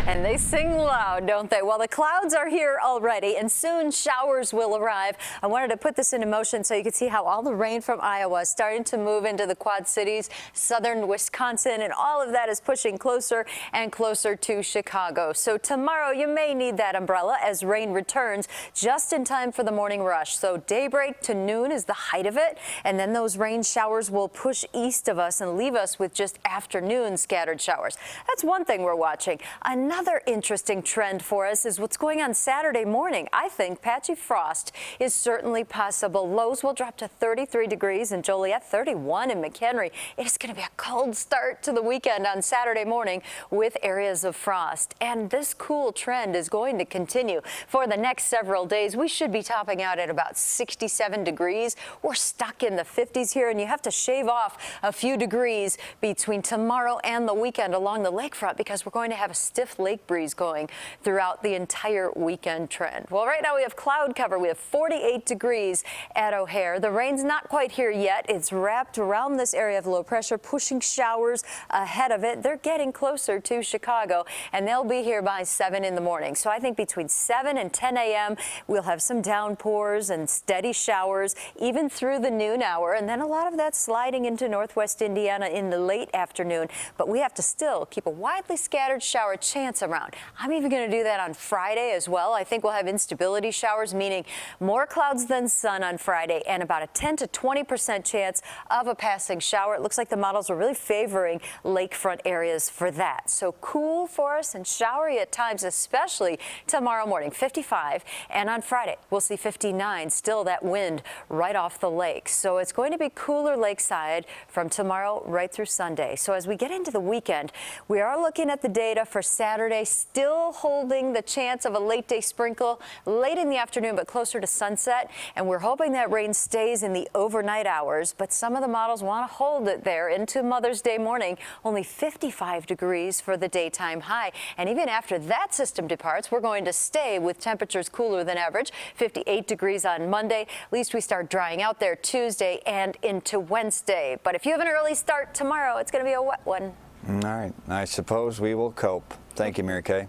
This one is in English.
And they sing loud, don't they? Well, the clouds are here already, and soon showers will arrive. I wanted to put this into motion so you could see how all the rain from Iowa is starting to move into the Quad Cities, southern Wisconsin, and all of that is pushing closer and closer to Chicago. So tomorrow you may need that umbrella as rain returns just in time for the morning rush. So daybreak to noon is the height of it, and then those rain showers will push east of us and leave us with just afternoon scattered showers. That's one thing we're watching. Another interesting trend for us is what's going on Saturday morning. I think patchy frost is certainly possible. Lows will drop to 33 degrees in Joliet, 31 in McHenry. It is going to be a cold start to the weekend on Saturday morning with areas of frost. And this cool trend is going to continue for the next several days. We should be topping out at about 67 degrees. We're stuck in the 50s here, and you have to shave off a few degrees between tomorrow and the weekend along the lakefront because we're going to have a stiff lake breeze going throughout the entire weekend trend. Well, right now we have cloud cover. We have 48 degrees at O'Hare. The rain's not quite here yet. It's wrapped around this area of low pressure, pushing showers ahead of it. They're getting closer to Chicago, and they'll be here by 7 in the morning. So I think between 7 and 10 a.m. we'll have some downpours and steady showers even through the noon hour, and then a lot of that sliding into northwest Indiana in the late afternoon. But we have to still keep a widely scattered shower chance around. I'm even going to do that on Friday as well. I think we'll have instability showers, meaning more clouds than sun on Friday and about a 10 to 20% chance of a passing shower. It looks like the models are really favoring lakefront areas for that. So cool for us and showery at times, especially tomorrow morning, 55. And on Friday, we'll see 59. Still that wind right off the lake. So it's going to be cooler lakeside from tomorrow right through Sunday. So as we get into the weekend, we are looking at the data for Saturday, still holding the chance of a late day sprinkle late in the afternoon, but closer to sunset. And we're hoping that rain stays in the overnight hours, but some of the models want to hold it there into Mother's Day morning. Only 55 degrees for the daytime high. And even after that system departs, we're going to stay with temperatures cooler than average. 58 degrees on Monday. At least we start drying out there Tuesday and into Wednesday. But if you have an early start tomorrow, it's going to be a wet one. All right. I suppose we will cope. Thank you, Mary Kay.